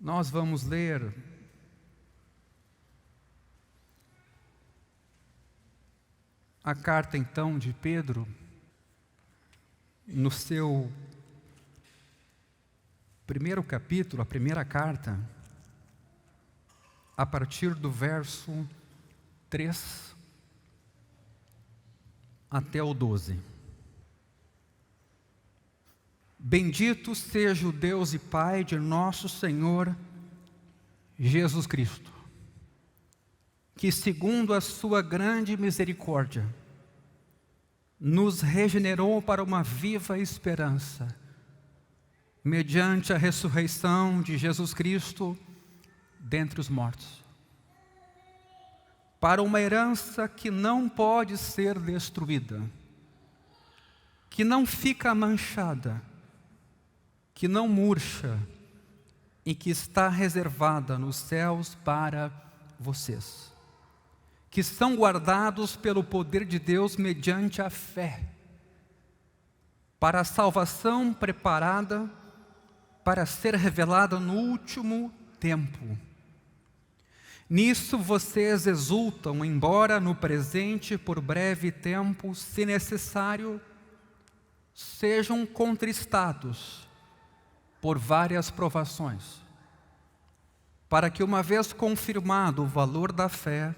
Nós vamos ler a carta então de Pedro, no seu primeiro capítulo, a primeira carta, a partir do verso 3 até o 12. Bendito seja o Deus e Pai de nosso Senhor Jesus Cristo, que segundo a sua grande misericórdia, nos regenerou para uma viva esperança, mediante a ressurreição de Jesus Cristo dentre os mortos, para uma herança que não pode ser destruída, que não fica manchada, que não murcha e que está reservada nos céus para vocês, que são guardados pelo poder de Deus mediante a fé, para a salvação preparada para ser revelada no último tempo. Nisso vocês exultam, embora no presente, por breve tempo, se necessário, sejam contristados por várias provações, para que, uma vez confirmado o valor da fé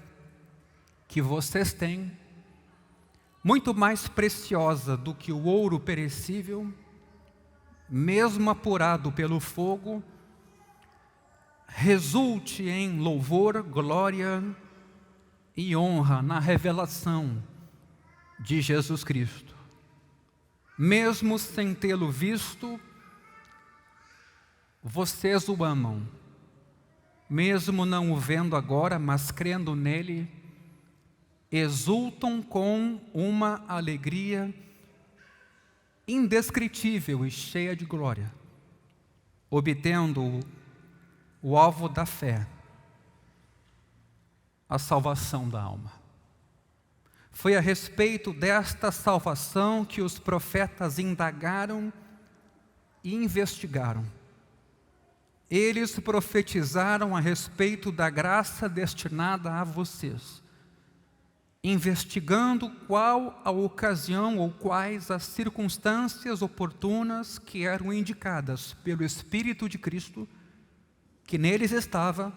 que vocês têm, muito mais preciosa do que o ouro perecível, mesmo apurado pelo fogo, resulte em louvor, glória e honra na revelação de Jesus Cristo. Mesmo sem tê-lo visto, vocês o amam. Mesmo não o vendo agora, mas crendo nele, exultam com uma alegria indescritível e cheia de glória, obtendo o alvo da fé, a salvação da alma. Foi a respeito desta salvação que os profetas indagaram e investigaram. Eles profetizaram a respeito da graça destinada a vocês, investigando qual a ocasião ou quais as circunstâncias oportunas que eram indicadas pelo Espírito de Cristo, que neles estava,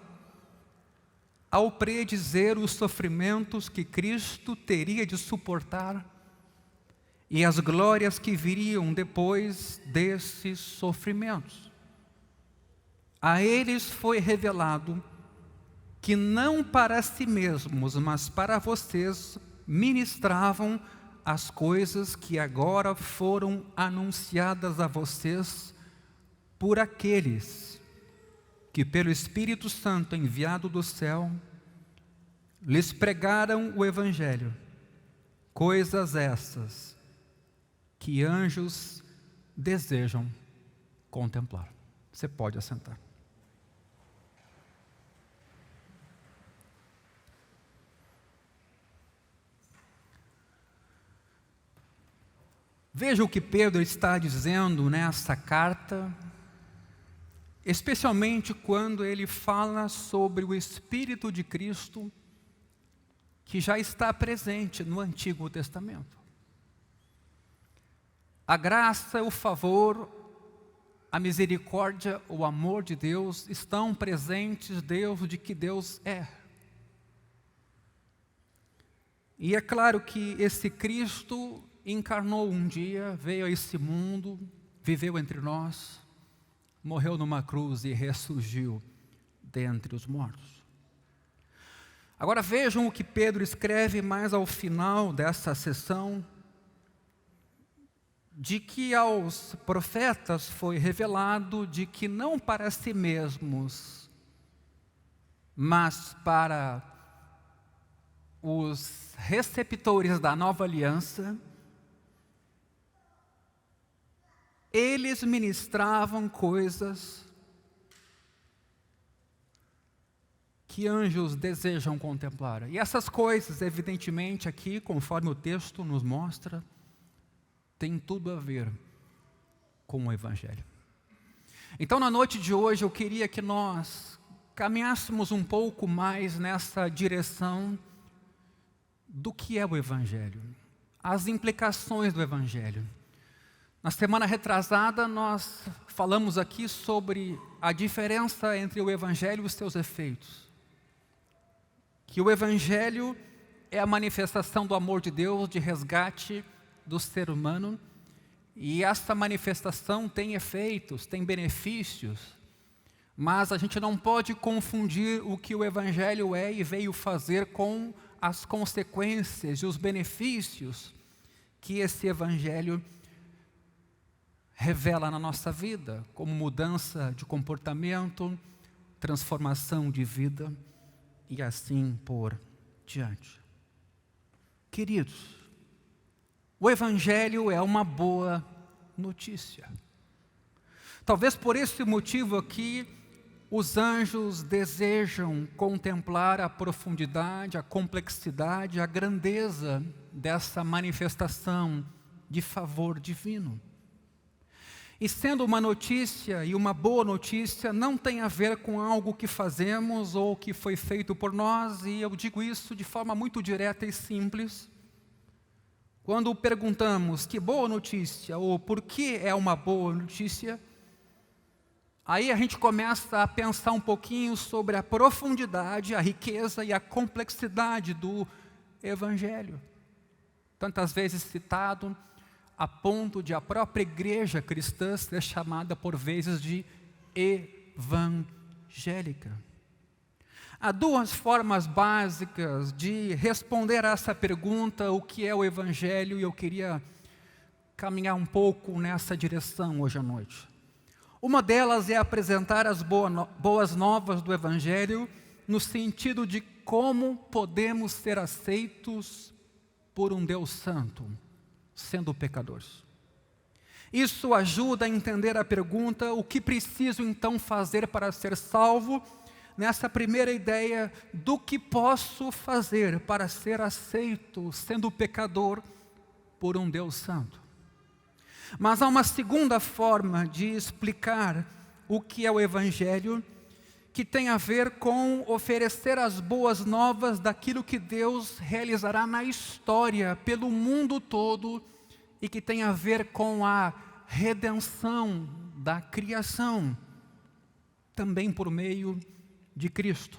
ao predizer os sofrimentos que Cristo teria de suportar e as glórias que viriam depois desses sofrimentos. A eles foi revelado que não para si mesmos, mas para vocês, ministravam as coisas que agora foram anunciadas a vocês por aqueles que pelo Espírito Santo enviado do céu, lhes pregaram o Evangelho, coisas essas que anjos desejam contemplar. Você pode assentar. Veja o que Pedro está dizendo nessa carta, especialmente quando ele fala sobre o Espírito de Cristo que já está presente no Antigo Testamento. A graça, o favor, a misericórdia, o amor de Deus estão presentes desde que Deus é. E é claro que esse Cristo encarnou um dia, veio a esse mundo, viveu entre nós, morreu numa cruz e ressurgiu dentre os mortos. Agora vejam o que Pedro escreve mais ao final dessa sessão, de que aos profetas foi revelado de que não para si mesmos, mas para os receptores da nova aliança, eles ministravam coisas que anjos desejam contemplar. E essas coisas, evidentemente, aqui, conforme o texto nos mostra, tem tudo a ver com o Evangelho. Então, na noite de hoje, eu queria que nós caminhássemos um pouco mais nessa direção do que é o Evangelho, as implicações do Evangelho. Na semana retrasada, nós falamos aqui sobre a diferença entre o Evangelho e os seus efeitos. Que o Evangelho é a manifestação do amor de Deus, de resgate do ser humano, e essa manifestação tem efeitos, tem benefícios, mas a gente não pode confundir o que o Evangelho é e veio fazer com as consequências e os benefícios que esse Evangelho revela na nossa vida, como mudança de comportamento, transformação de vida e assim por diante. Queridos, o Evangelho é uma boa notícia. Talvez por esse motivo aqui, os anjos desejam contemplar a profundidade, a complexidade, a grandeza dessa manifestação de favor divino. E sendo uma notícia e uma boa notícia, não tem a ver com algo que fazemos ou que foi feito por nós, e eu digo isso de forma muito direta e simples. Quando perguntamos que boa notícia ou por que é uma boa notícia, aí a gente começa a pensar um pouquinho sobre a profundidade, a riqueza e a complexidade do Evangelho. Tantas vezes citado, a ponto de a própria igreja cristã ser chamada por vezes de evangélica. Há duas formas básicas de responder a essa pergunta, o que é o Evangelho, e eu queria caminhar um pouco nessa direção hoje à noite. Uma delas é apresentar as boas novas do Evangelho, no sentido de como podemos ser aceitos por um Deus santo, sendo pecadores. Isso ajuda a entender a pergunta, o que preciso então fazer para ser salvo, nessa primeira ideia do que posso fazer para ser aceito, sendo pecador, por um Deus santo. Mas há uma segunda forma de explicar o que é o Evangelho, que tem a ver com oferecer as boas novas daquilo que Deus realizará na história, pelo mundo todo, e que tem a ver com a redenção da criação, também por meio de Cristo.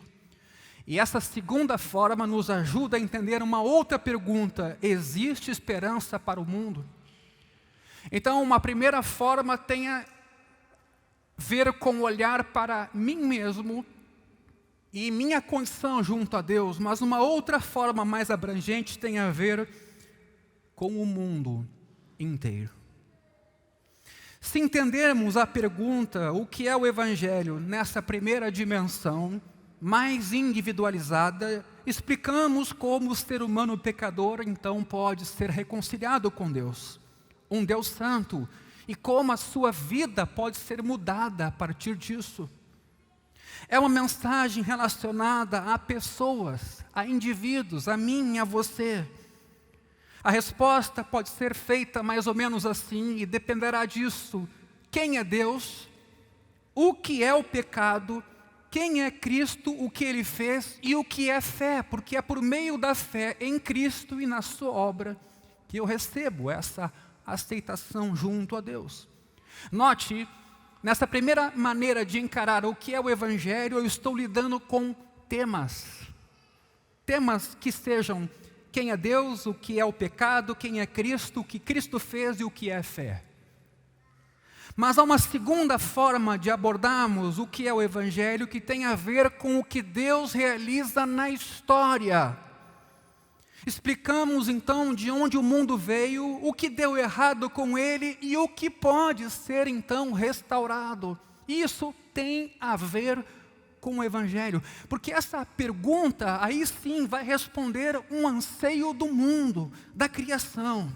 E essa segunda forma nos ajuda a entender uma outra pergunta: existe esperança para o mundo? Então, uma primeira forma tem a ver com olhar para mim mesmo e minha condição junto a Deus, mas uma outra forma mais abrangente tem a ver com o mundo inteiro. Se entendermos a pergunta, o que é o Evangelho, nessa primeira dimensão, mais individualizada, explicamos como o ser humano pecador, então, pode ser reconciliado com Deus, um Deus santo, e como a sua vida pode ser mudada a partir disso. É uma mensagem relacionada a pessoas, a indivíduos, a mim e a você. A resposta pode ser feita mais ou menos assim, e dependerá disso: quem é Deus, o que é o pecado, quem é Cristo, o que Ele fez e o que é fé, porque é por meio da fé em Cristo e na sua obra que eu recebo essa aceitação junto a Deus. Note, nessa primeira maneira de encarar o que é o Evangelho, eu estou lidando com temas que sejam quem é Deus, o que é o pecado, quem é Cristo, o que Cristo fez e o que é fé. Mas há uma segunda forma de abordarmos o que é o Evangelho, que tem a ver com o que Deus realiza na história. Explicamos então de onde o mundo veio, o que deu errado com ele e o que pode ser então restaurado. Isso tem a ver com o Evangelho, porque essa pergunta aí sim vai responder um anseio do mundo, da criação.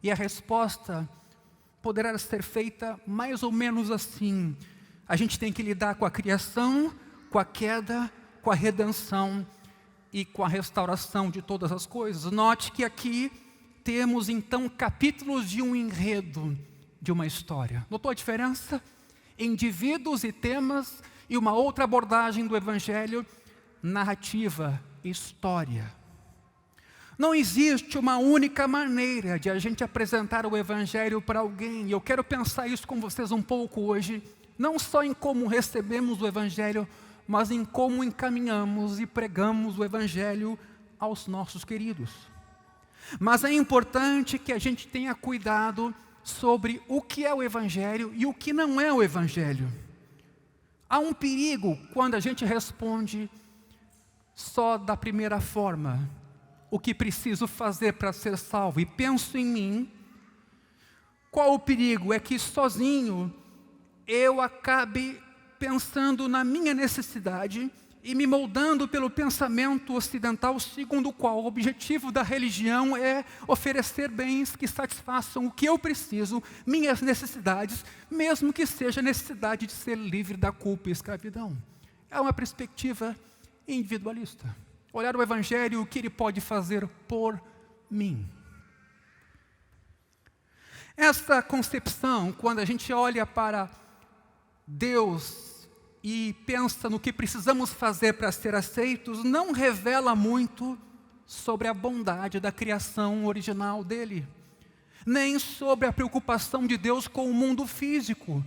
E a resposta poderá ser feita mais ou menos assim: a gente tem que lidar com a criação, com a queda, com a redenção e com a restauração de todas as coisas. Note que aqui temos então capítulos de um enredo, de uma história. Notou a diferença? indivíduos e temas, e uma outra abordagem do Evangelho, narrativa, história. Não existe uma única maneira de a gente apresentar o Evangelho para alguém. E eu quero pensar isso com vocês um pouco hoje, não só em como recebemos o Evangelho, mas em como encaminhamos e pregamos o Evangelho aos nossos queridos. Mas é importante que a gente tenha cuidado sobre o que é o Evangelho e o que não é o Evangelho. Há um perigo quando a gente responde só da primeira forma, o que preciso fazer para ser salvo, e penso em mim. Qual o perigo? É que sozinho eu acabe pensando na minha necessidade e me moldando pelo pensamento ocidental, segundo o qual o objetivo da religião é oferecer bens que satisfaçam o que eu preciso, minhas necessidades, mesmo que seja a necessidade de ser livre da culpa e escravidão. É uma perspectiva individualista. Olhar o Evangelho, o que ele pode fazer por mim. Essa concepção, quando a gente olha para Deus e pensa no que precisamos fazer para ser aceitos, não revela muito sobre a bondade da criação original dele, nem sobre a preocupação de Deus com o mundo físico.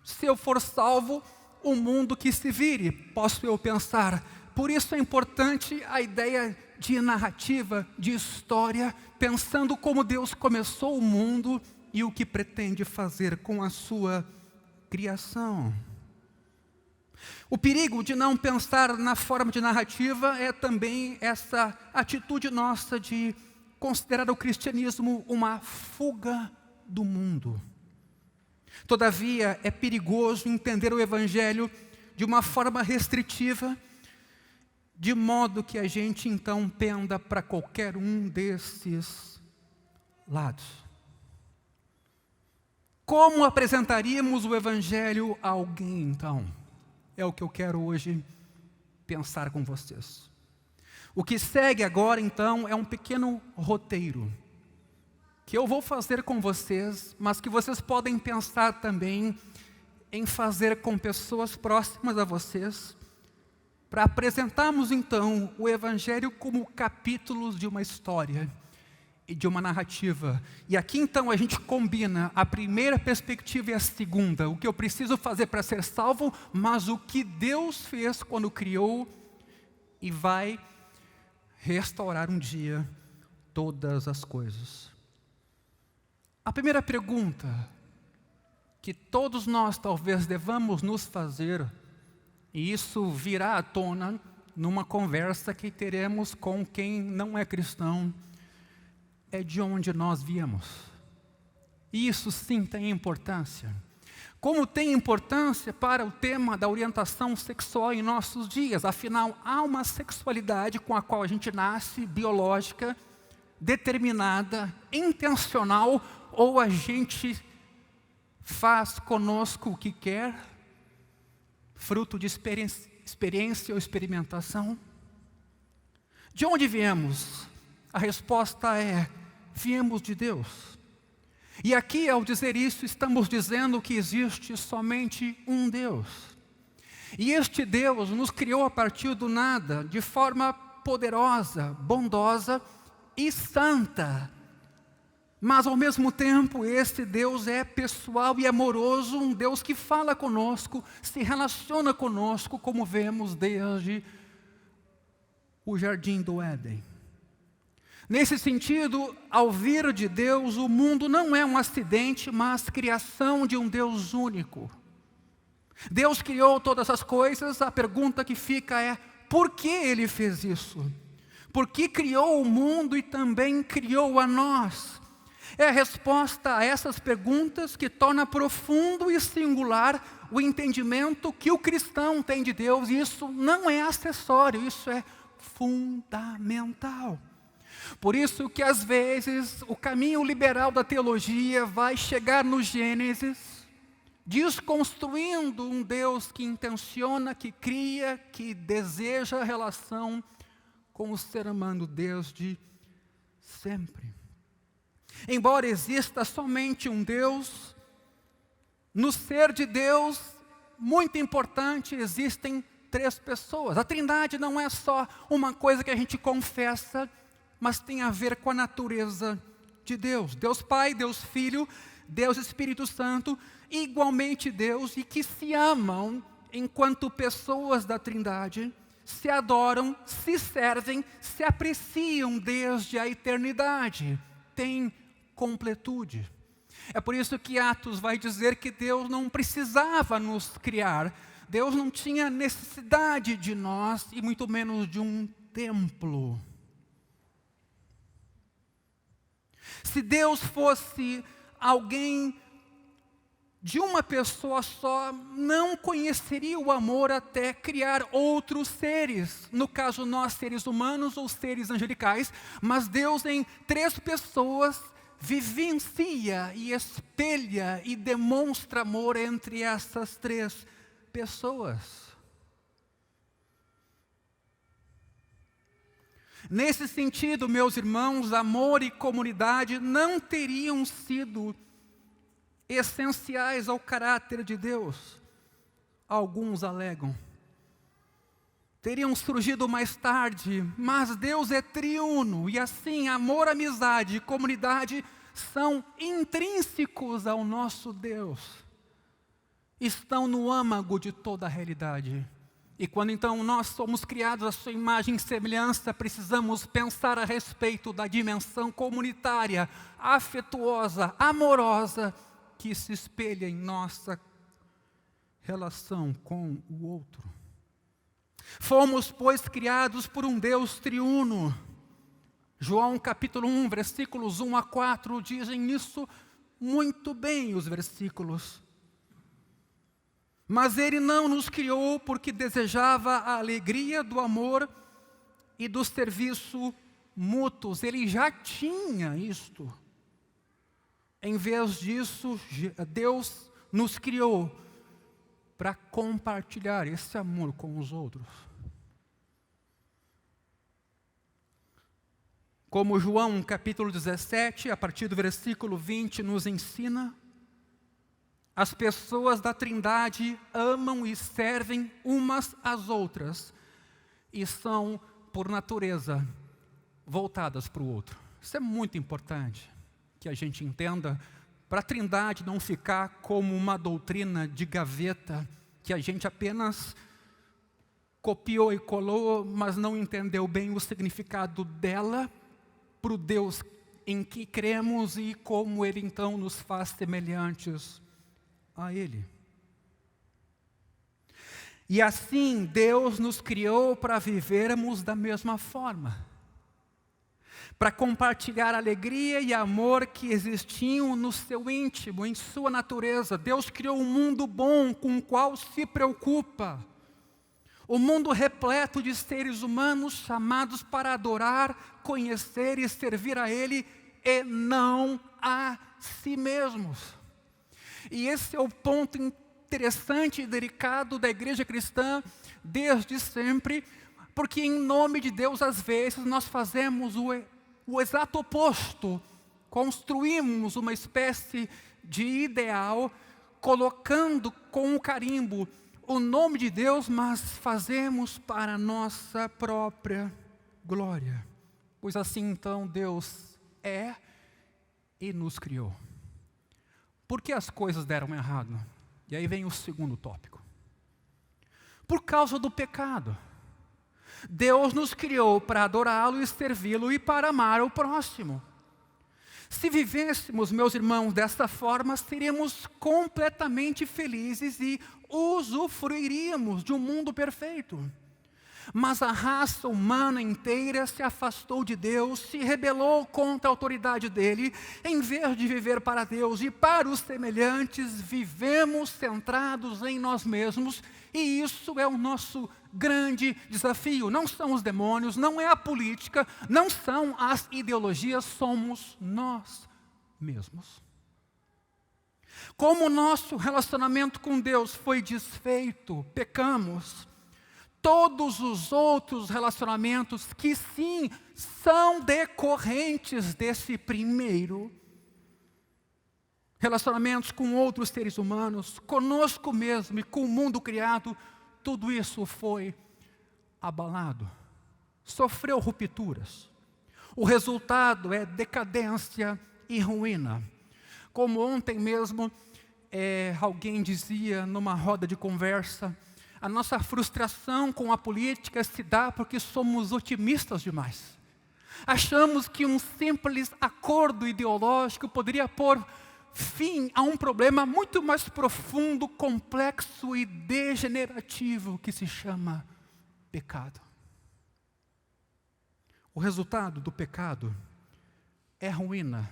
Se eu for salvo, o mundo que se vire, posso eu pensar. Por isso é importante a ideia de narrativa, de história, pensando como Deus começou o mundo e o que pretende fazer com a sua criação. O perigo de não pensar na forma de narrativa é também essa atitude nossa de considerar o cristianismo uma fuga do mundo. Todavia, é perigoso entender o Evangelho de uma forma restritiva, de modo que a gente então penda para qualquer um desses lados. Como apresentaríamos o Evangelho a alguém então? É o que eu quero hoje pensar com vocês. O que segue agora então é um pequeno roteiro que eu vou fazer com vocês, mas que vocês podem pensar também em fazer com pessoas próximas a vocês, para apresentarmos então o Evangelho como capítulos de uma história e de uma narrativa. E aqui então a gente combina a primeira perspectiva e a segunda, o que eu preciso fazer para ser salvo, mas o que Deus fez quando criou e vai restaurar um dia todas as coisas. A primeira pergunta que todos nós talvez devamos nos fazer, e isso virá à tona numa conversa que teremos com quem não é cristão, é de onde nós viemos. E isso sim tem importância. Como tem importância para o tema da orientação sexual em nossos dias. Afinal, há uma sexualidade com a qual a gente nasce, biológica, determinada, intencional, ou a gente faz conosco o que quer, fruto de experiência ou experimentação. De onde viemos? A resposta é: viemos de Deus. E aqui, ao dizer isso, estamos dizendo que existe somente um Deus. E este Deus nos criou a partir do nada, de forma poderosa, bondosa e santa. Mas, ao mesmo tempo, este Deus é pessoal e amoroso, um Deus que fala conosco, se relaciona conosco, como vemos desde o Jardim do Éden. Nesse sentido, ao vir de Deus, o mundo não é um acidente, mas criação de um Deus único. Deus criou todas as coisas, a pergunta que fica é: por que Ele fez isso? Por que criou o mundo e também criou a nós? É a resposta a essas perguntas que torna profundo e singular o entendimento que o cristão tem de Deus. E isso não é acessório, isso é fundamental. Por isso que às vezes o caminho liberal da teologia vai chegar no Gênesis, desconstruindo um Deus que intenciona, que cria, que deseja a relação com o ser humano desde sempre. Embora exista somente um Deus, No ser de Deus, muito importante, existem 3 pessoas. A Trindade não é só uma coisa que a gente confessa, mas tem a ver com a natureza de Deus. Deus Pai, Deus Filho, Deus Espírito Santo, igualmente Deus, e que se amam enquanto pessoas da Trindade, se adoram, se servem, se apreciam desde a eternidade. Tem completude. É por isso que Atos vai dizer que Deus não precisava nos criar. Deus não tinha necessidade de nós e muito menos de um templo. Se Deus fosse alguém de uma pessoa só, não conheceria o amor até criar outros seres. No caso, nós seres humanos ou seres angelicais. Mas Deus em 3 pessoas vivencia e espelha e demonstra amor entre essas 3 pessoas. Nesse sentido, meus irmãos, amor e comunidade não teriam sido essenciais ao caráter de Deus. Alguns alegam. Teriam surgido mais tarde, mas Deus é triuno, e assim amor, amizade e comunidade são intrínsecos ao nosso Deus. Estão no âmago de toda a realidade. E quando então nós somos criados à sua imagem e semelhança, precisamos pensar a respeito da dimensão comunitária, afetuosa, amorosa, que se espelha em nossa relação com o outro. Fomos, pois, criados por um Deus triuno. João capítulo 1, versículos 1 a 4, dizem isso muito bem, os versículos. Mas Ele não nos criou porque desejava a alegria do amor e do serviço mútuos. Ele já tinha isto. Em vez disso, Deus nos criou para compartilhar esse amor com os outros. Como João capítulo 17, a partir do versículo 20, nos ensina, as pessoas da Trindade amam e servem umas às outras e são, por natureza, voltadas para o outro. Isso é muito importante que a gente entenda, para a Trindade não ficar como uma doutrina de gaveta, que a gente apenas copiou e colou, mas não entendeu bem o significado dela, para o Deus em que cremos e como Ele então nos faz semelhantes a Ele. E assim Deus nos criou para vivermos da mesma forma, para compartilhar a alegria e amor que existiam no seu íntimo, em sua natureza. Deus criou um mundo bom com o qual se preocupa. O mundo repleto de seres humanos chamados para adorar, conhecer e servir a Ele e não a si mesmos. E esse é o ponto interessante e delicado da igreja cristã desde sempre, porque em nome de Deus, às vezes, nós fazemos o exato oposto. Construímos uma espécie de ideal, colocando com o carimbo o nome de Deus, mas fazemos para a nossa própria glória. Pois assim então Deus é e nos criou. Por que as coisas deram errado? E aí vem o segundo tópico. Por causa do pecado. Deus nos criou para adorá-lo e servi-lo e para amar o próximo. Se vivêssemos, meus irmãos, dessa forma, seríamos completamente felizes e usufruiríamos de um mundo perfeito. Mas a raça humana inteira se afastou de Deus, se rebelou contra a autoridade dele. Em vez de viver para Deus e para os semelhantes, vivemos centrados em nós mesmos. E isso é o nosso grande desafio. Não são os demônios, não é a política, não são as ideologias, somos nós mesmos. Como o nosso relacionamento com Deus foi desfeito, pecamos, todos os outros relacionamentos que sim, são decorrentes desse primeiro, relacionamentos com outros seres humanos, conosco mesmo e com o mundo criado, tudo isso foi abalado, sofreu rupturas. O resultado é decadência e ruína. Como ontem mesmo, alguém dizia numa roda de conversa, a nossa frustração com a política se dá porque somos otimistas demais. Achamos que um simples acordo ideológico poderia pôr fim a um problema muito mais profundo, complexo e degenerativo que se chama pecado. O resultado do pecado é ruína.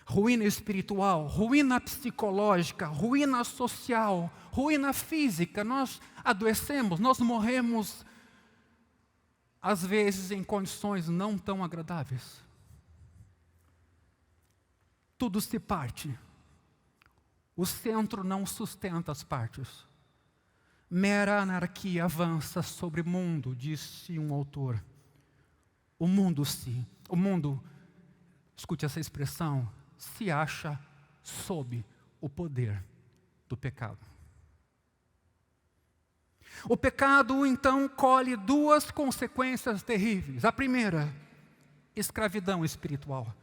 Ruína espiritual, ruína psicológica, ruína social, ruína física. Nós adoecemos, nós morremos, às vezes em condições não tão agradáveis. Tudo se parte. O centro não sustenta as partes. Mera anarquia avança sobre o mundo, disse um autor. O mundo, escute essa expressão, se acha sob o poder do pecado. O pecado, então, colhe duas consequências terríveis. A primeira, escravidão espiritual.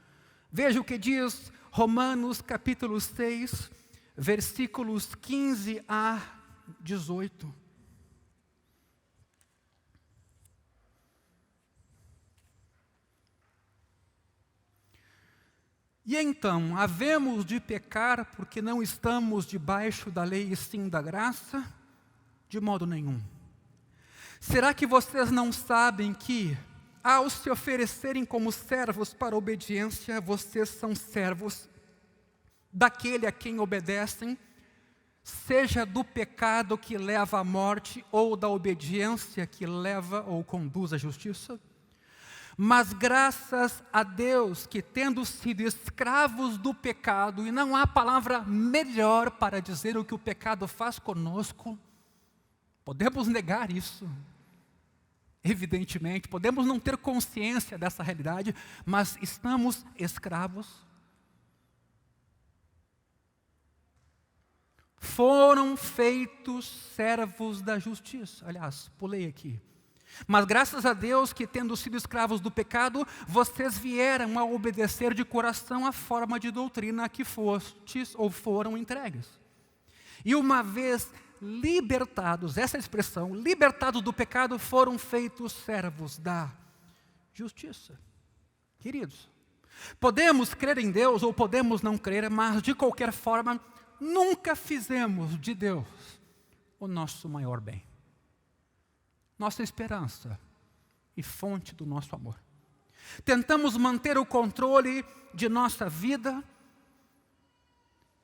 Veja o que diz Romanos capítulo 6, versículos 15 a 18. E então, havemos de pecar porque não estamos debaixo da lei e sim da graça? De modo nenhum. Será que vocês não sabem que, ao se oferecerem como servos para a obediência, vocês são servos daquele a quem obedecem, seja do pecado que leva à morte ou da obediência que leva ou conduz à justiça? Mas graças a Deus que, tendo sido escravos do pecado, e não há palavra melhor para dizer o que o pecado faz conosco, podemos negar isso, evidentemente, podemos não ter consciência dessa realidade, mas estamos escravos. Foram feitos servos da justiça. Aliás, pulei aqui. Mas graças a Deus que, tendo sido escravos do pecado, vocês vieram a obedecer de coração a forma de doutrina que fostes ou foram entregues. E uma vez libertados, essa expressão, libertados do pecado, foram feitos servos da justiça. Queridos, podemos crer em Deus ou podemos não crer, mas de qualquer forma, nunca fizemos de Deus o nosso maior bem, nossa esperança e fonte do nosso amor. Tentamos manter o controle de nossa vida,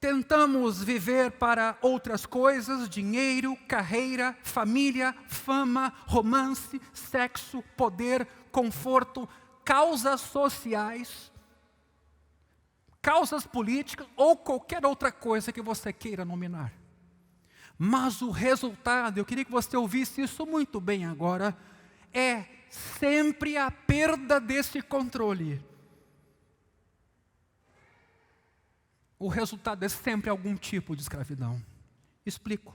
tentamos viver para outras coisas, dinheiro, carreira, família, fama, romance, sexo, poder, conforto, causas sociais, causas políticas ou qualquer outra coisa que você queira nominar. Mas o resultado, eu queria que você ouvisse isso muito bem agora, é sempre a perda desse controle. O resultado é sempre algum tipo de escravidão. Explico.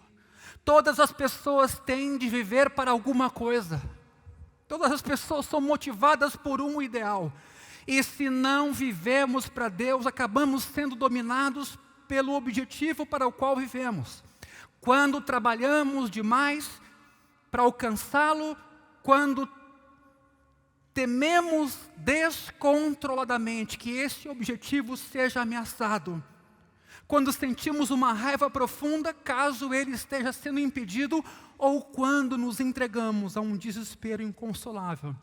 Todas as pessoas têm de viver para alguma coisa. Todas as pessoas são motivadas por um ideal. E se não vivemos para Deus, acabamos sendo dominados pelo objetivo para o qual vivemos. Quando trabalhamos demais para alcançá-lo, quando tememos descontroladamente que esse objetivo seja ameaçado, quando sentimos uma raiva profunda caso ele esteja sendo impedido, ou quando nos entregamos a um desespero inconsolável,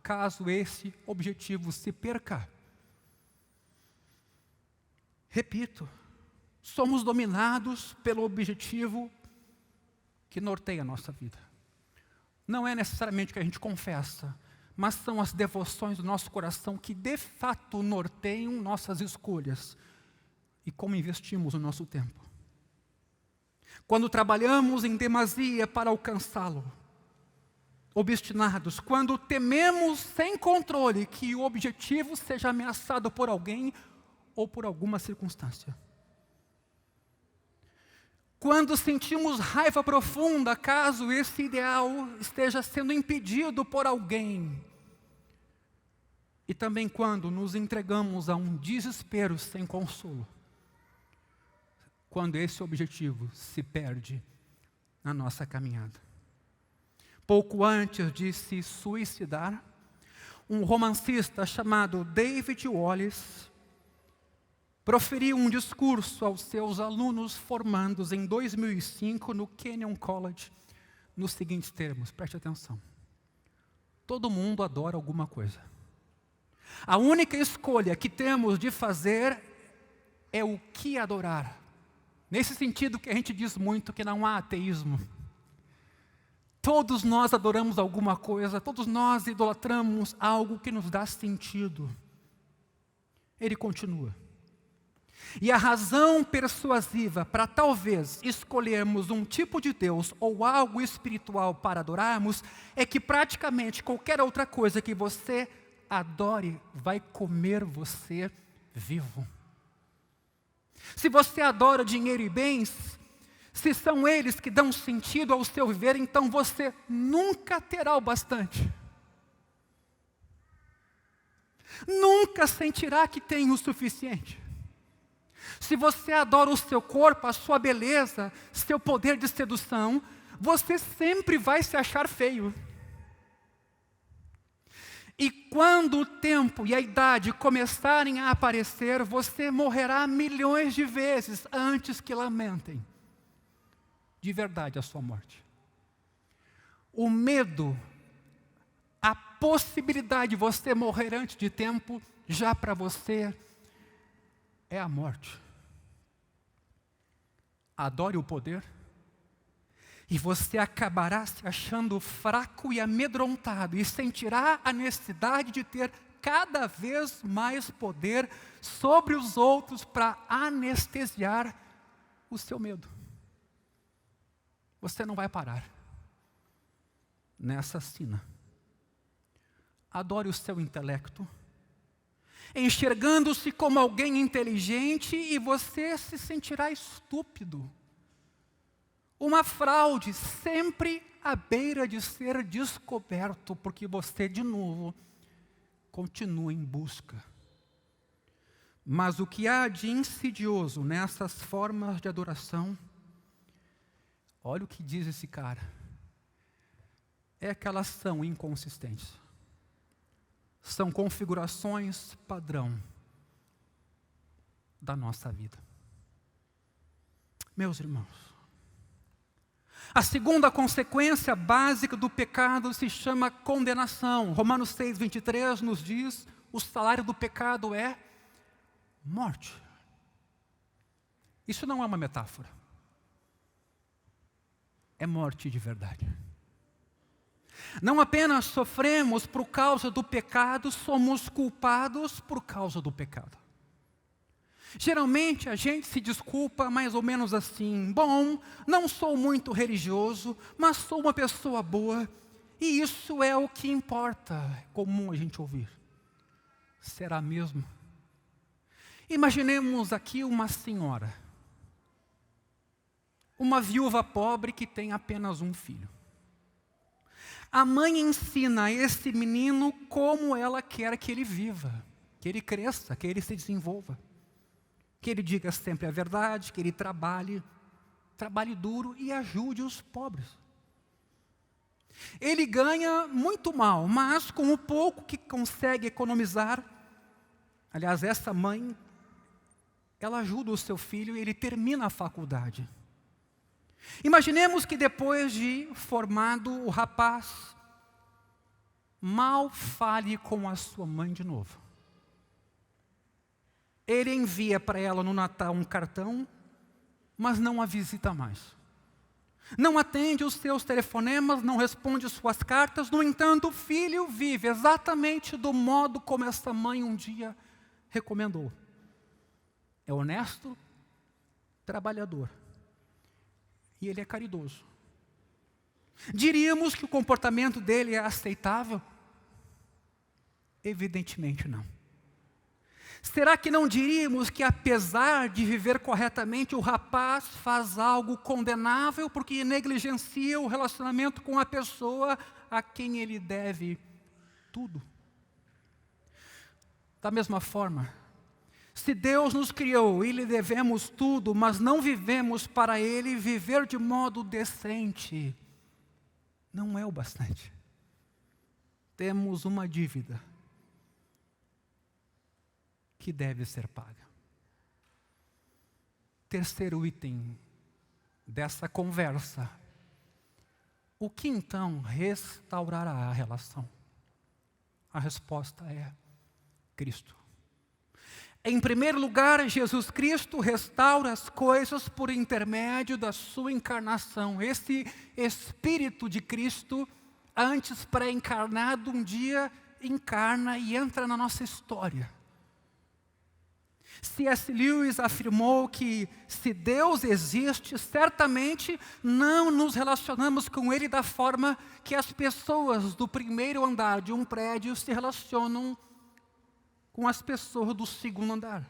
caso esse objetivo se perca. Repito, somos dominados pelo objetivo que norteia a nossa vida. Não é necessariamente o que a gente confessa, mas são as devoções do nosso coração que de fato norteiam nossas escolhas e como investimos o nosso tempo. Quando trabalhamos em demasia para alcançá-lo, obstinados, quando tememos sem controle que o objetivo seja ameaçado por alguém ou por alguma circunstância. Quando sentimos raiva profunda, caso esse ideal esteja sendo impedido por alguém. E também quando nos entregamos a um desespero sem consolo. Quando esse objetivo se perde na nossa caminhada. Pouco antes de se suicidar, um romancista chamado David Wallace proferiu um discurso aos seus alunos formandos em 2005 no Kenyon College, nos seguintes termos, preste atenção. Todo mundo adora alguma coisa. A única escolha que temos de fazer é o que adorar. Nesse sentido que a gente diz muito que não há ateísmo. Todos nós adoramos alguma coisa, todos nós idolatramos algo que nos dá sentido. Ele continua. E a razão persuasiva para talvez escolhermos um tipo de Deus ou algo espiritual para adorarmos é que praticamente qualquer outra coisa que você adore vai comer você vivo. Se você adora dinheiro e bens, se são eles que dão sentido ao seu viver, então você nunca terá o bastante. Nunca sentirá que tem o suficiente. Se você adora o seu corpo, a sua beleza, seu poder de sedução, você sempre vai se achar feio. E quando o tempo e a idade começarem a aparecer, você morrerá milhões de vezes antes que lamentem de verdade a sua morte. O medo, a possibilidade de você morrer antes de tempo, já para você é a morte. Adore o poder e você acabará se achando fraco e amedrontado e sentirá a necessidade de ter cada vez mais poder sobre os outros para anestesiar o seu medo. Você não vai parar nessa sina. Adore o seu intelecto, enxergando-se como alguém inteligente, e você se sentirá estúpido. Uma fraude sempre à beira de ser descoberto, porque você, de novo, continua em busca. Mas o que há de insidioso nessas formas de adoração, olha o que diz esse cara, é que elas são inconsistentes. São configurações padrão da nossa vida. Meus irmãos, a segunda consequência básica do pecado se chama condenação. Romanos 6, 23 nos diz, o salário do pecado é morte. Isso não é uma metáfora. É morte de verdade. Não apenas sofremos por causa do pecado, somos culpados por causa do pecado. Geralmente a gente se desculpa mais ou menos assim: bom, não sou muito religioso, mas sou uma pessoa boa, e isso é o que importa. É comum a gente ouvir. Será mesmo? Imaginemos aqui uma senhora, uma viúva pobre que tem apenas um filho. A mãe ensina a esse menino como ela quer que ele viva, que ele cresça, que ele se desenvolva. Que ele diga sempre a verdade, que ele trabalhe duro e ajude os pobres. Ele ganha muito mal, mas com o pouco que consegue economizar, aliás, essa mãe, ela ajuda o seu filho e ele termina a faculdade. Imaginemos que depois de formado, o rapaz mal fale com a sua mãe de novo. Ele envia para ela no Natal um cartão, mas não a visita mais. Não atende os seus telefonemas, não responde suas cartas. No entanto, o filho vive exatamente do modo como essa mãe um dia recomendou. É honesto, trabalhador. E ele é caridoso. Diríamos que o comportamento dele é aceitável? Evidentemente não. Será que não diríamos que, apesar de viver corretamente, o rapaz faz algo condenável porque negligencia o relacionamento com a pessoa a quem ele deve tudo? Da mesma forma, se Deus nos criou e lhe devemos tudo, mas não vivemos para Ele, viver de modo decente não é o bastante. Temos uma dívida que deve ser paga. Terceiro item dessa conversa. O que então restaurará a relação? A resposta é Cristo. Em primeiro lugar, Jesus Cristo restaura as coisas por intermédio da sua encarnação. Esse Espírito de Cristo, antes pré-encarnado, um dia encarna e entra na nossa história. C.S. Lewis afirmou que, se Deus existe, certamente não nos relacionamos com Ele da forma que as pessoas do primeiro andar de um prédio se relacionam com as pessoas do segundo andar.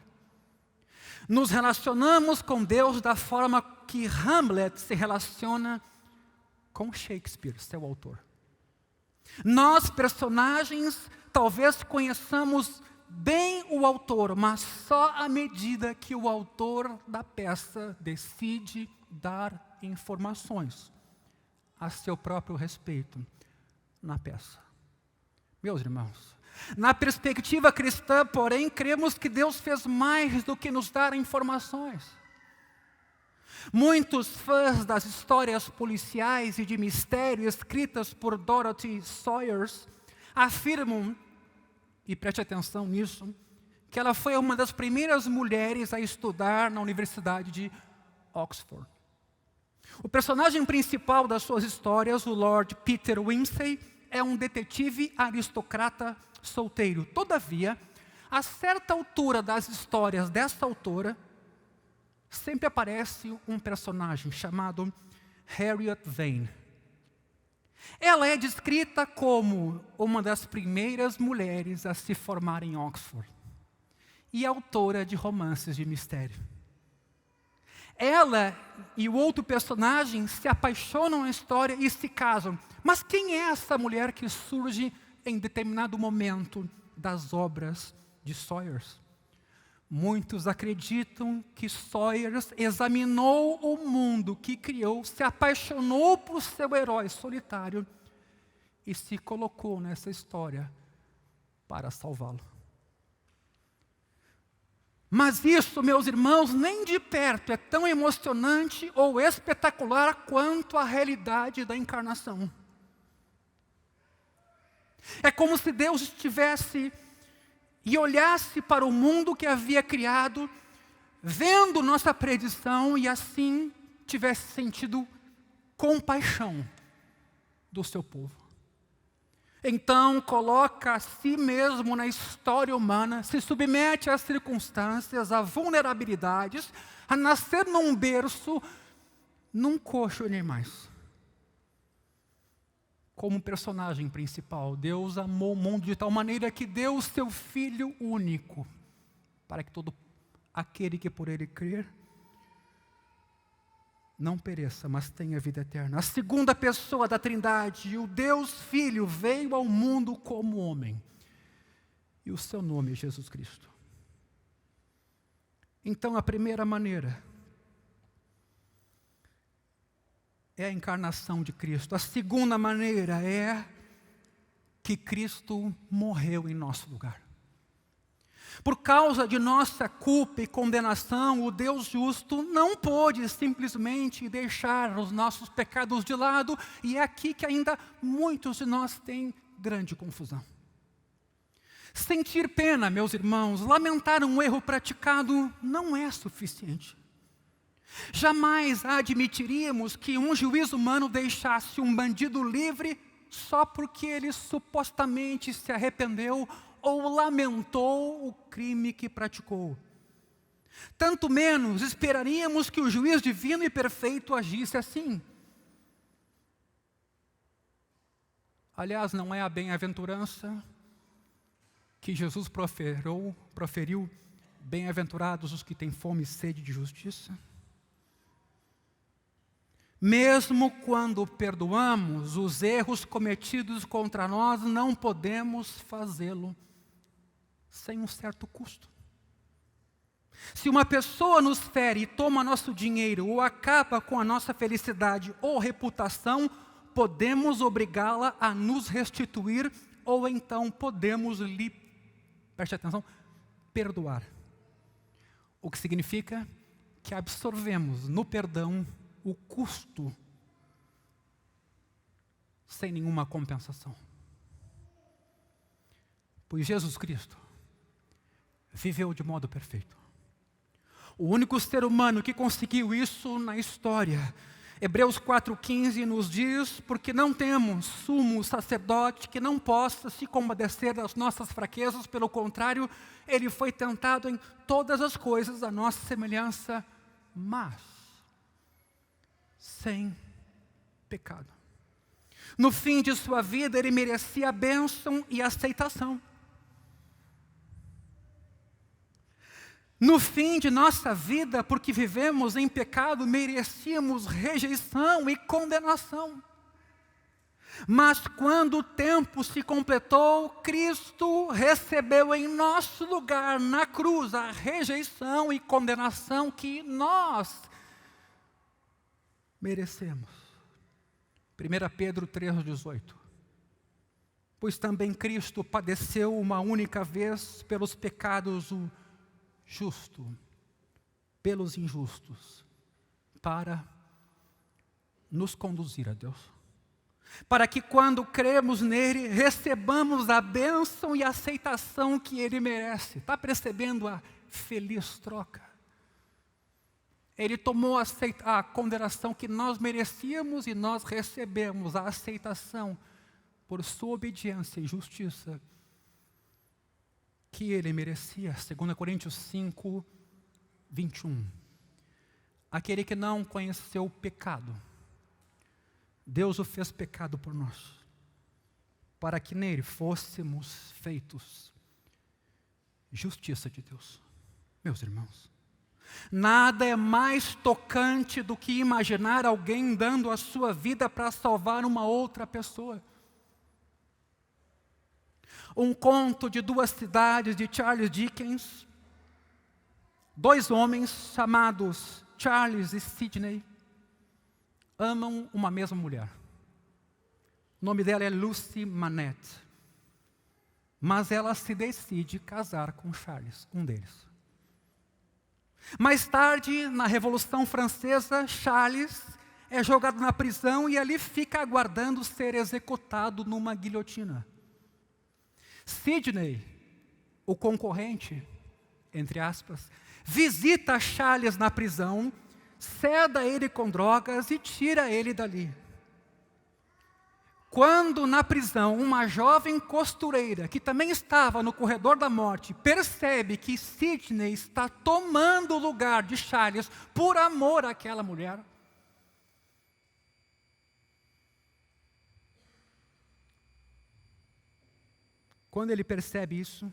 Nos relacionamos com Deus da forma que Hamlet se relaciona com Shakespeare, seu autor. Nós, personagens, talvez conheçamos bem o autor, mas só à medida que o autor da peça decide dar informações a seu próprio respeito na peça. Meus irmãos, na perspectiva cristã, porém, cremos que Deus fez mais do que nos dar informações. Muitos fãs das histórias policiais e de mistério escritas por Dorothy Sayers afirmam, e preste atenção nisso, que ela foi uma das primeiras mulheres a estudar na Universidade de Oxford. O personagem principal das suas histórias, o Lord Peter Wimsey, é um detetive aristocrata solteiro. Todavia, a certa altura das histórias dessa autora, sempre aparece um personagem chamado Harriet Vane. Ela é descrita como uma das primeiras mulheres a se formar em Oxford e autora de romances de mistério. Ela e o outro personagem se apaixonam na história e se casam. Mas quem é essa mulher que surge em determinado momento das obras de Sayers? Muitos acreditam que Sayers examinou o mundo que criou, se apaixonou por seu herói solitário e se colocou nessa história para salvá-lo. Mas isso, meus irmãos, nem de perto é tão emocionante ou espetacular quanto a realidade da encarnação. É como se Deus estivesse e olhasse para o mundo que havia criado, vendo nossa perdição e assim tivesse sentido compaixão do seu povo. Então coloca a si mesmo na história humana, se submete às circunstâncias, a vulnerabilidades, a nascer num berço, num coxo nem mais. Como personagem principal, Deus amou o mundo de tal maneira que deu o seu Filho único, para que todo aquele que por Ele crer não pereça, mas tenha vida eterna. A segunda pessoa da Trindade, o Deus Filho, veio ao mundo como homem, e o seu nome é Jesus Cristo. Então, a primeira maneira é a encarnação de Cristo. A segunda maneira é que Cristo morreu em nosso lugar. Por causa de nossa culpa e condenação, o Deus justo não pôde simplesmente deixar os nossos pecados de lado, e é aqui que ainda muitos de nós têm grande confusão. Sentir pena, meus irmãos, lamentar um erro praticado não é suficiente. Jamais admitiríamos que um juiz humano deixasse um bandido livre só porque ele supostamente se arrependeu ou lamentou o crime que praticou. Tanto menos esperaríamos que o juiz divino e perfeito agisse assim. Aliás, não é a bem-aventurança que Jesus proferiu, bem-aventurados os que têm fome e sede de justiça? Mesmo quando perdoamos os erros cometidos contra nós, não podemos fazê-lo sem um certo custo. Se uma pessoa nos fere e toma nosso dinheiro, ou acaba com a nossa felicidade ou reputação, podemos obrigá-la a nos restituir, ou então podemos lhe, preste atenção, perdoar. O que significa que absorvemos no perdão o custo sem nenhuma compensação. Pois Jesus Cristo viveu de modo perfeito. O único ser humano que conseguiu isso na história. Hebreus 4,15 nos diz: porque não temos sumo sacerdote que não possa se compadecer das nossas fraquezas, pelo contrário, ele foi tentado em todas as coisas à nossa semelhança, mas sem pecado. No fim de sua vida, ele merecia a bênção e a aceitação. No fim de nossa vida, porque vivemos em pecado, merecíamos rejeição e condenação. Mas quando o tempo se completou, Cristo recebeu em nosso lugar, na cruz, a rejeição e condenação que nós merecemos. 1 Pedro 3,18. Pois também Cristo padeceu uma única vez pelos pecados, o justo pelos injustos, para nos conduzir a Deus. Para que quando cremos nele, recebamos a bênção e a aceitação que ele merece. Está percebendo a feliz troca? Ele tomou a condenação que nós merecíamos e nós recebemos a aceitação por sua obediência e justiça que ele merecia. 2 Coríntios 5, 21. Aquele que não conheceu o pecado, Deus o fez pecado por nós, para que nele fôssemos feitos justiça de Deus. Meus irmãos, nada é mais tocante do que imaginar alguém dando a sua vida para salvar uma outra pessoa. Um conto de duas cidades de Charles Dickens. Dois homens chamados Charles e Sidney amam uma mesma mulher. O nome dela é Lucy Manette. Mas ela se decide casar com Charles, um deles. Mais tarde, na Revolução Francesa, Charles é jogado na prisão e ali fica aguardando ser executado numa guilhotina. Sidney, o concorrente, entre aspas, visita Charles na prisão, ceda ele com drogas e tira ele dali. Quando na prisão uma jovem costureira, que também estava no corredor da morte, percebe que Sidney está tomando o lugar de Charles por amor àquela mulher, quando ele percebe isso,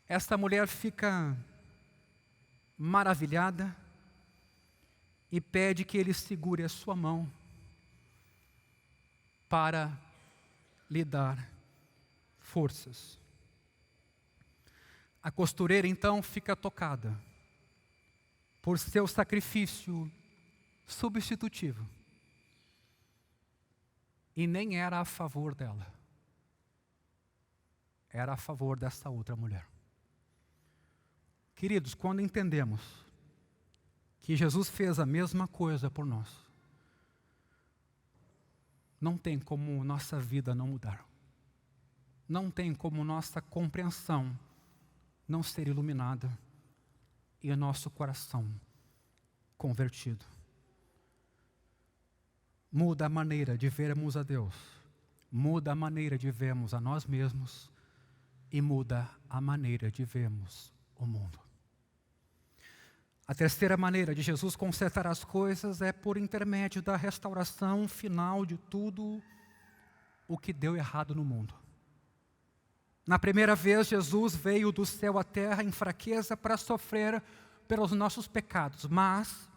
esta mulher fica maravilhada e pede que ele segure a sua mão para lhe dar forças. A costureira então fica tocada por seu sacrifício substitutivo. E nem era a favor dela. Era a favor dessa outra mulher. Queridos, quando entendemos que Jesus fez a mesma coisa por nós, não tem como nossa vida não mudar. Não tem como nossa compreensão não ser iluminada e o nosso coração convertido. Muda a maneira de vermos a Deus, muda a maneira de vermos a nós mesmos e muda a maneira de vermos o mundo. A terceira maneira de Jesus consertar as coisas é por intermédio da restauração final de tudo o que deu errado no mundo. Na primeira vez, Jesus veio do céu à terra em fraqueza para sofrer pelos nossos pecados. Mas,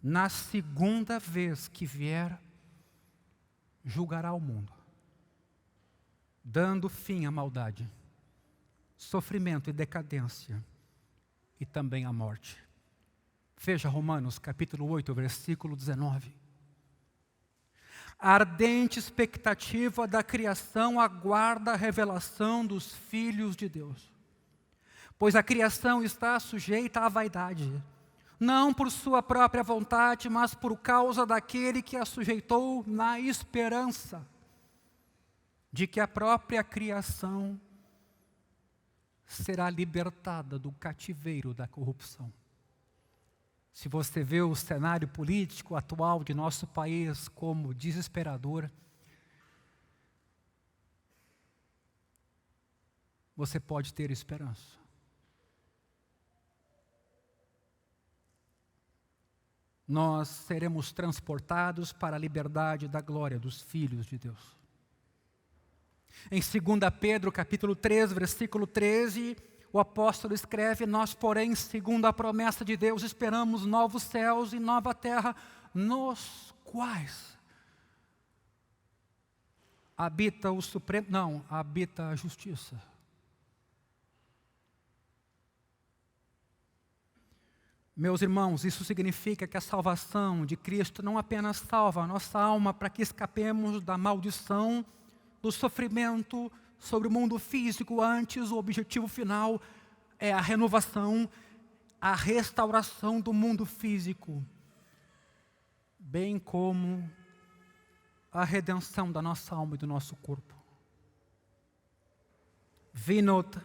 na segunda vez que vier, julgará o mundo, dando fim à maldade, sofrimento e decadência, e também à morte. Veja Romanos capítulo 8, versículo 19. A ardente expectativa da criação aguarda a revelação dos filhos de Deus. Pois a criação está sujeita à vaidade, não por sua própria vontade, mas por causa daquele que a sujeitou na esperança de que a própria criação será libertada do cativeiro da corrupção. Se você vê o cenário político atual de nosso país como desesperador, você pode ter esperança. Nós seremos transportados para a liberdade da glória dos filhos de Deus. Em 2 Pedro capítulo 3, versículo 13, o apóstolo escreve: nós, porém, segundo a promessa de Deus, esperamos novos céus e nova terra, nos quais habita o supremo, não, habita a justiça. Meus irmãos, isso significa que a salvação de Cristo não apenas salva a nossa alma para que escapemos da maldição, do sofrimento sobre o mundo físico. Antes, o objetivo final é a renovação, a restauração do mundo físico, bem como a redenção da nossa alma e do nosso corpo. Vinod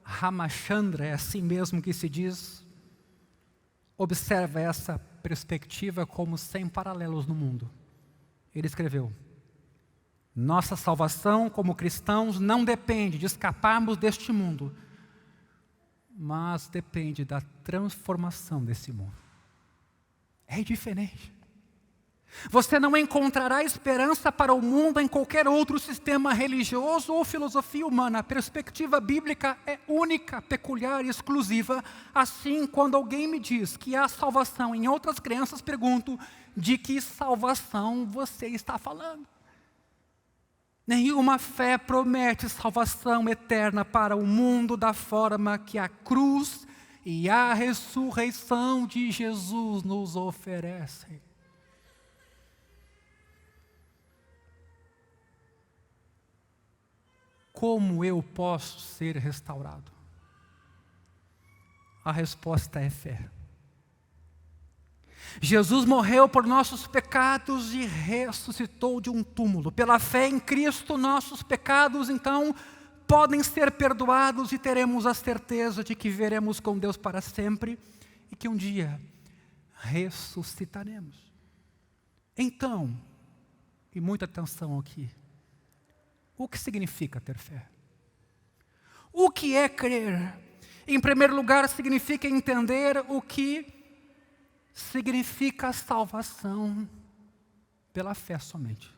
Ramachandra, é assim mesmo que se diz, observa essa perspectiva como sem paralelos no mundo. Ele escreveu: nossa salvação como cristãos não depende de escaparmos deste mundo, mas depende da transformação desse mundo. É diferente. Você não encontrará esperança para o mundo em qualquer outro sistema religioso ou filosofia humana. A perspectiva bíblica é única, peculiar e exclusiva. Assim, quando alguém me diz que há salvação em outras crenças, pergunto: de que salvação você está falando? Nenhuma fé promete salvação eterna para o mundo da forma que a cruz e a ressurreição de Jesus nos oferecem. Como eu posso ser restaurado? A resposta é fé. Jesus morreu por nossos pecados e ressuscitou de um túmulo. Pela fé em Cristo, nossos pecados, então, podem ser perdoados e teremos a certeza de que veremos com Deus para sempre e que um dia ressuscitaremos. Então, e muita atenção aqui, o que significa ter fé? O que é crer? Em primeiro lugar, significa entender o que significa salvação pela fé somente.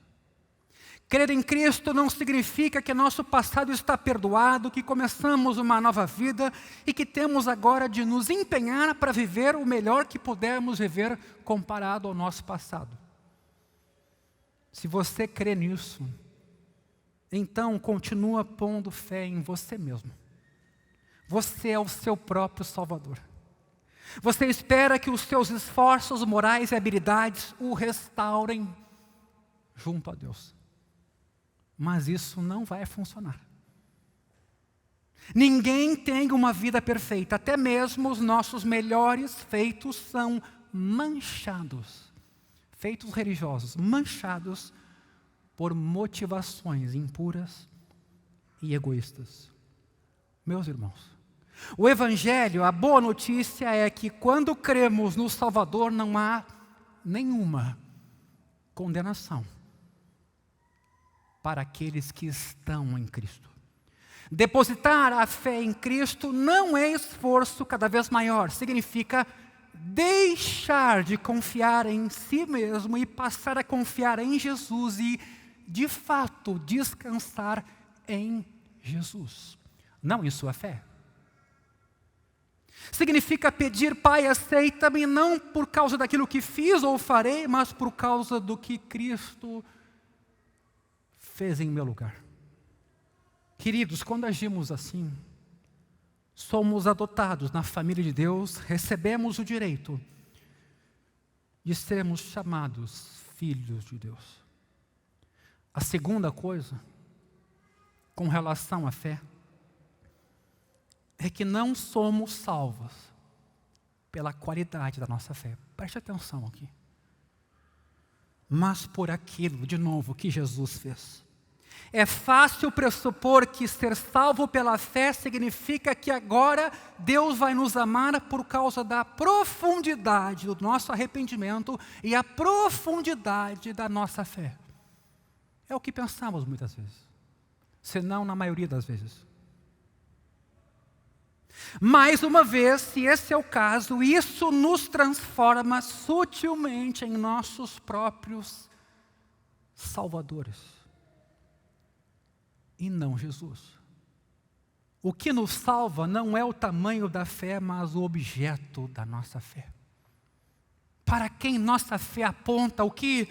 Crer em Cristo não significa que nosso passado está perdoado, que começamos uma nova vida e que temos agora de nos empenhar para viver o melhor que pudermos viver comparado ao nosso passado. Se você crê nisso, então continua pondo fé em você mesmo. Você é o seu próprio Salvador. Você espera que os seus esforços morais e habilidades o restaurem junto a Deus. Mas isso não vai funcionar. Ninguém tem uma vida perfeita. Até mesmo os nossos melhores feitos são manchados. Feitos religiosos, manchados por motivações impuras e egoístas. Meus irmãos, o Evangelho, a boa notícia é que quando cremos no Salvador não há nenhuma condenação para aqueles que estão em Cristo. Depositar a fé em Cristo não é esforço cada vez maior, significa deixar de confiar em si mesmo e passar a confiar em Jesus e de fato, descansar em Jesus, não em sua fé. Significa pedir, Pai, aceita-me, não por causa daquilo que fiz ou farei, mas por causa do que Cristo fez em meu lugar. Queridos, quando agimos assim, somos adotados na família de Deus, recebemos o direito de sermos chamados filhos de Deus. A segunda coisa, com relação à fé, é que não somos salvos pela qualidade da nossa fé. Preste atenção aqui. Mas por aquilo, de novo, que Jesus fez. É fácil pressupor que ser salvo pela fé significa que agora Deus vai nos amar por causa da profundidade do nosso arrependimento e a profundidade da nossa fé. É o que pensamos muitas vezes, se não na maioria das vezes. Mais uma vez, se esse é o caso, isso nos transforma sutilmente em nossos próprios salvadores. E não Jesus. O que nos salva não é o tamanho da fé, mas o objeto da nossa fé. Para quem nossa fé aponta, o que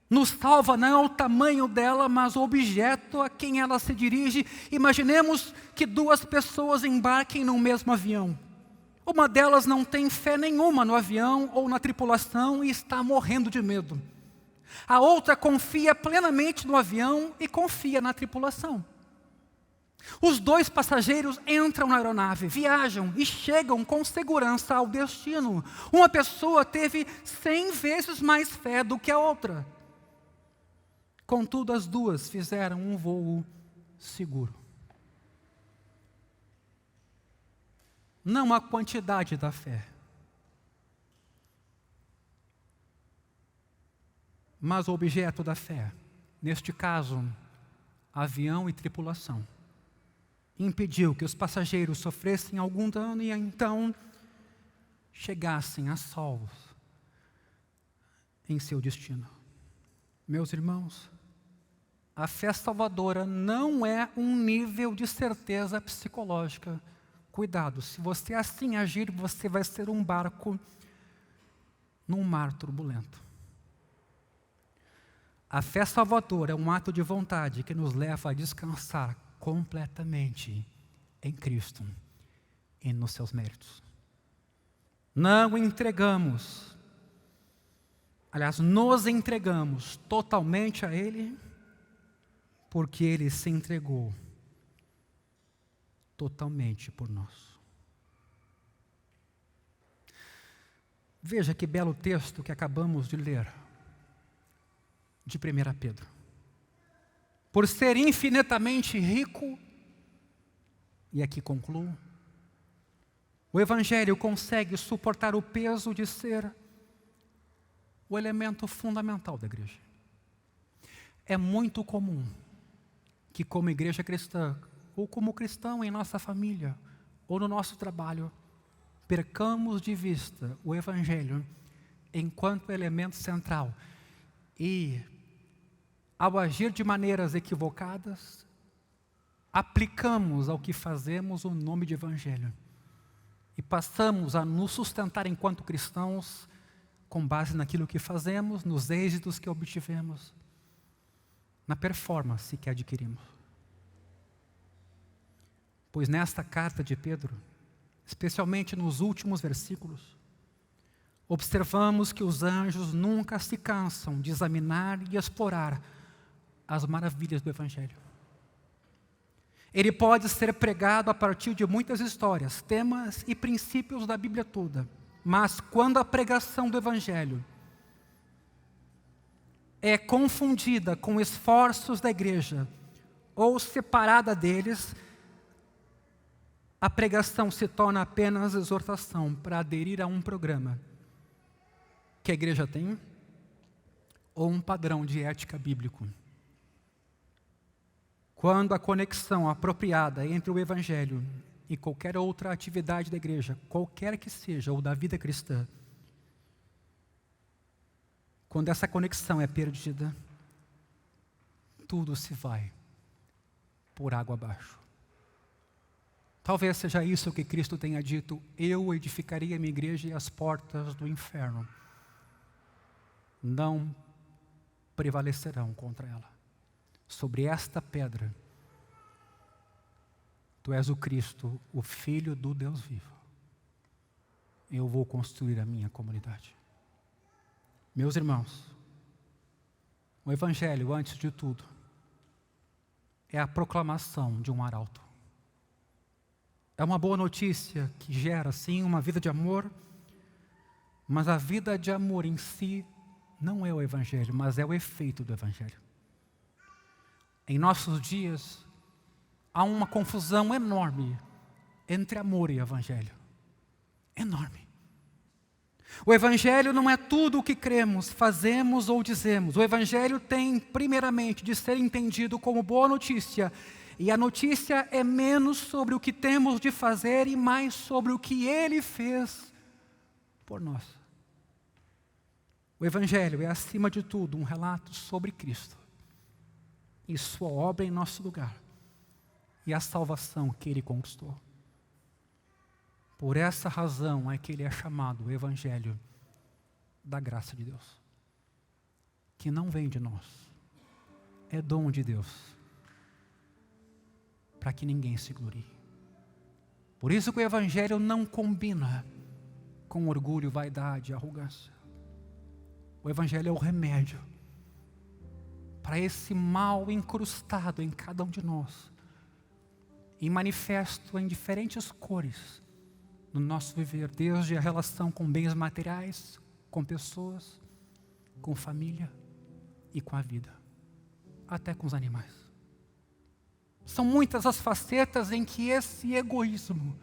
nos salva não é o tamanho dela, mas o objeto a quem ela se dirige. Imaginemos que duas pessoas embarquem no mesmo avião. Uma delas não tem fé nenhuma no avião ou na tripulação e está morrendo de medo. A outra confia plenamente no avião e confia na tripulação. Os dois passageiros entram na aeronave, viajam e chegam com segurança ao destino. Uma pessoa teve 100 vezes mais fé do que a outra. Contudo, as duas fizeram um voo seguro. Não a quantidade da fé, mas o objeto da fé, neste caso, avião e tripulação, impediu que os passageiros sofressem algum dano e então chegassem a salvos em seu destino. Meus irmãos, a fé salvadora não é um nível de certeza psicológica. Cuidado, se você assim agir, você vai ser um barco num mar turbulento. A fé salvadora é um ato de vontade que nos leva a descansar completamente em Cristo e nos seus méritos. Não entregamos, aliás, nos entregamos totalmente a Ele, porque Ele se entregou totalmente por nós. Veja que belo texto que acabamos de ler, de 1 Pedro. Por ser infinitamente rico, e aqui concluo, o Evangelho consegue suportar o peso de ser o elemento fundamental da igreja. É muito comum que, como igreja cristã, ou como cristão em nossa família, ou no nosso trabalho, percamos de vista o Evangelho enquanto elemento central e, ao agir de maneiras equivocadas, aplicamos ao que fazemos o nome de Evangelho e passamos a nos sustentar enquanto cristãos com base naquilo que fazemos, nos êxitos que obtivemos, na performance que adquirimos. Pois nesta carta de Pedro, especialmente nos últimos versículos, observamos que os anjos nunca se cansam de examinar e explorar as maravilhas do Evangelho. Ele pode ser pregado a partir de muitas histórias, temas e princípios da Bíblia toda, mas quando a pregação do Evangelho é confundida com esforços da igreja ou separada deles, a pregação se torna apenas exortação para aderir a um programa que a igreja tem ou um padrão de ética bíblico. Quando a conexão apropriada entre o Evangelho e qualquer outra atividade da igreja, qualquer que seja, ou da vida cristã, quando essa conexão é perdida, tudo se vai por água abaixo. Talvez seja isso que Cristo tenha dito: eu edificaria a minha igreja e as portas do inferno não prevalecerão contra ela. Sobre esta pedra, tu és o Cristo, o Filho do Deus vivo. Eu vou construir a minha comunidade. Meus irmãos, o Evangelho, antes de tudo, é a proclamação de um arauto. É uma boa notícia que gera, sim, uma vida de amor, mas a vida de amor em si não é o Evangelho, mas é o efeito do Evangelho. Em nossos dias, há uma confusão enorme entre amor e Evangelho. Enorme. O Evangelho não é tudo o que cremos, fazemos ou dizemos. O Evangelho tem, primeiramente, de ser entendido como boa notícia. E a notícia é menos sobre o que temos de fazer e mais sobre o que Ele fez por nós. O Evangelho é, acima de tudo, um relato sobre Cristo e sua obra em nosso lugar e a salvação que Ele conquistou. Por essa razão é que Ele é chamado o Evangelho da graça de Deus, que não vem de nós, é dom de Deus, para que ninguém se glorie. Por isso que o Evangelho não combina com orgulho, vaidade e arrogância. O Evangelho é o remédio para esse mal incrustado em cada um de nós e manifesto em diferentes cores no nosso viver, desde a relação com bens materiais, com pessoas, com família e com a vida, até com os animais. São muitas as facetas em que esse egoísmo,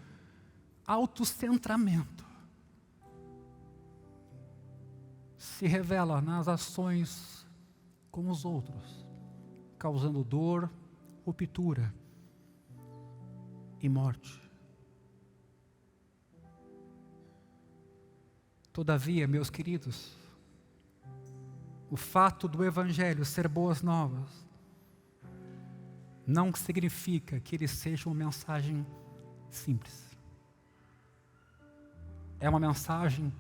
autocentramento, se revela nas ações com os outros, causando dor, ruptura e morte. Todavia, meus queridos, o fato do Evangelho ser boas novas não significa que ele seja uma mensagem simples. É uma mensagem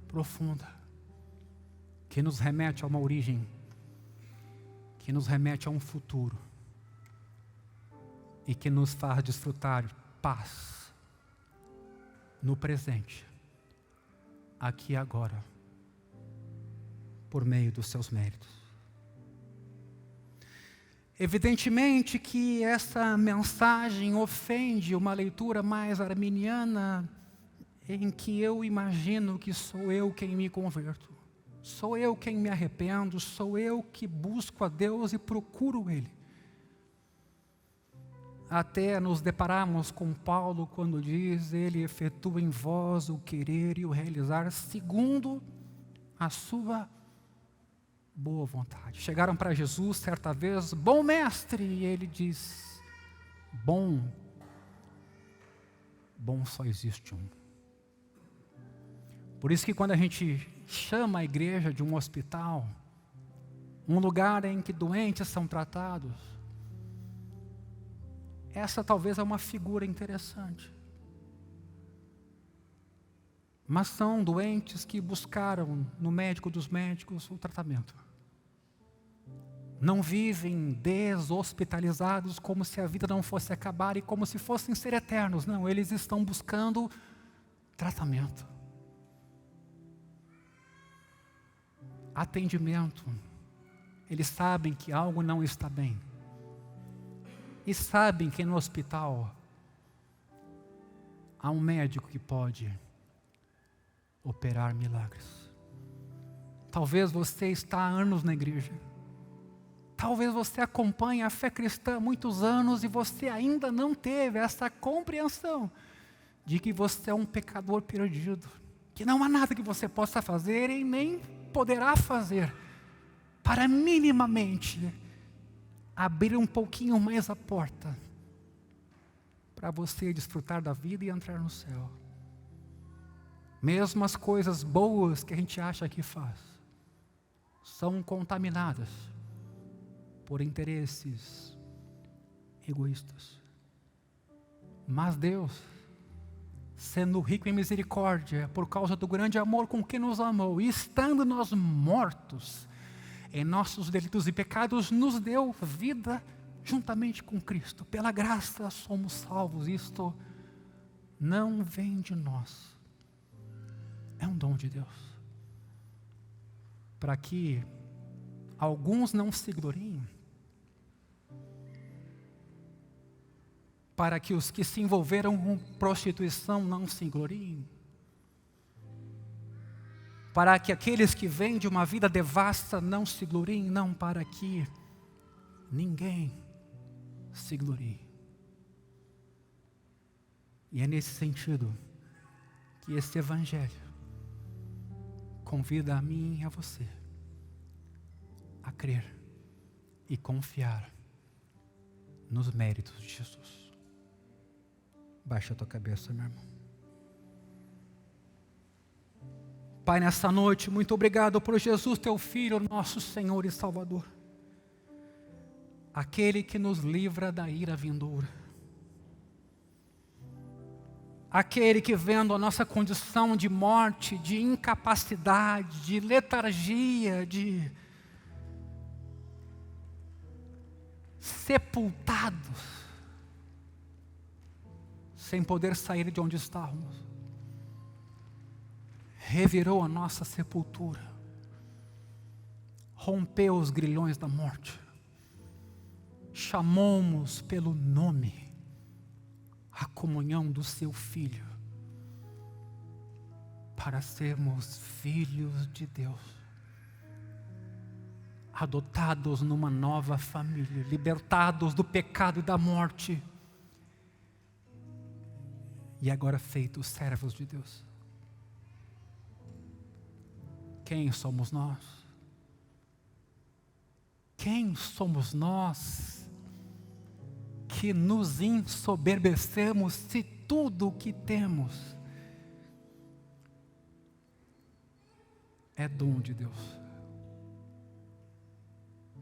profunda, que nos remete a uma origem, que nos remete a um futuro e que nos faz desfrutar paz no presente, aqui e agora, por meio dos seus méritos. Evidentemente que essa mensagem ofende uma leitura mais arminiana, em que eu imagino que sou eu quem me converto, sou eu quem me arrependo, sou eu que busco a Deus e procuro Ele. Até nos deparamos com Paulo quando diz: Ele efetua em vós o querer e o realizar segundo a sua boa vontade. Chegaram para Jesus certa vez: bom mestre, e ele diz: bom só existe um. Por isso que quando a gente chama a igreja de um hospital, um lugar em que doentes são tratados, essa talvez é uma figura interessante. Mas são doentes que buscaram no médico dos médicos o tratamento. Não vivem deshospitalizados como se a vida não fosse acabar e como se fossem ser eternos. Não, eles estão buscando tratamento, atendimento. Eles sabem que algo não está bem. E sabem que no hospital há um médico que pode operar milagres. Talvez você está há anos na igreja. Talvez você acompanhe a fé cristã há muitos anos e você ainda não teve essa compreensão de que você é um pecador perdido, que não há nada que você possa fazer e nem poderá fazer para minimamente abrir um pouquinho mais a porta para você desfrutar da vida e entrar no céu. Mesmo as coisas boas que a gente acha que faz são contaminadas por interesses egoístas. Mas Deus, sendo rico em misericórdia, por causa do grande amor com que nos amou, e estando nós mortos em nossos delitos e pecados, nos deu vida juntamente com Cristo. Pela graça somos salvos. Isto não vem de nós, é um dom de Deus, para que alguns não se gloriem, para que os que se envolveram com prostituição não se gloriem, para que aqueles que vêm de uma vida devassa não se gloriem, não, para que ninguém se glorie. E é nesse sentido que esse Evangelho convida a mim e a você a crer e confiar nos méritos de Jesus. Baixa a tua cabeça, meu irmão. Pai, nessa noite, muito obrigado por Jesus, teu Filho, nosso Senhor e Salvador. Aquele que nos livra da ira vindoura. Aquele que, vendo a nossa condição de morte, de incapacidade, de letargia, de sepultados, sem poder sair de onde estávamos, revirou a nossa sepultura, rompeu os grilhões da morte, chamou-nos pelo nome, a comunhão do seu Filho, para sermos filhos de Deus, adotados numa nova família, libertados do pecado e da morte, e agora feitos servos de Deus. Quem somos nós? Quem somos nós que nos ensoberbecemos se tudo o que temos é dom de Deus?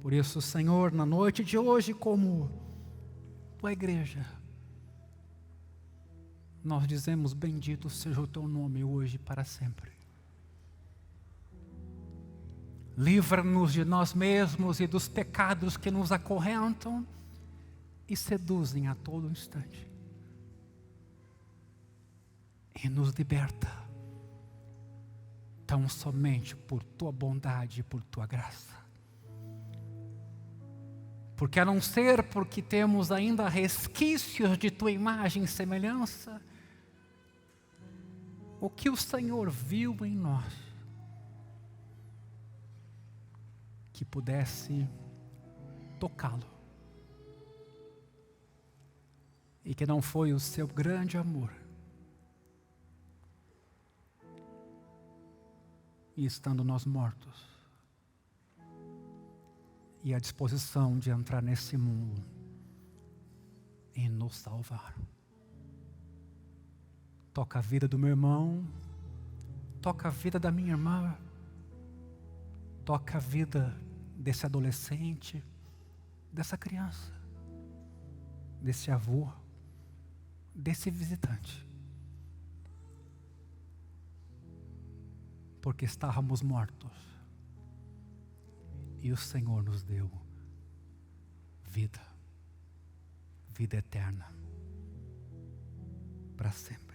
Por isso, Senhor, na noite de hoje, como tua igreja, nós dizemos: bendito seja o teu nome hoje e para sempre. Livra-nos de nós mesmos e dos pecados que nos acorrentam e seduzem a todo instante. E nos liberta, tão somente por tua bondade e por tua graça. Porque a não ser porque temos ainda resquícios de tua imagem e semelhança, o que o Senhor viu em nós, que pudesse tocá-lo, e que não foi o seu grande amor, e estando nós mortos, e à disposição de entrar nesse mundo e nos salvar. Toca a vida do meu irmão, toca a vida da minha irmã, toca a vida desse adolescente, dessa criança, desse avô, desse visitante. Porque estávamos mortos e o Senhor nos deu vida, vida eterna, para sempre.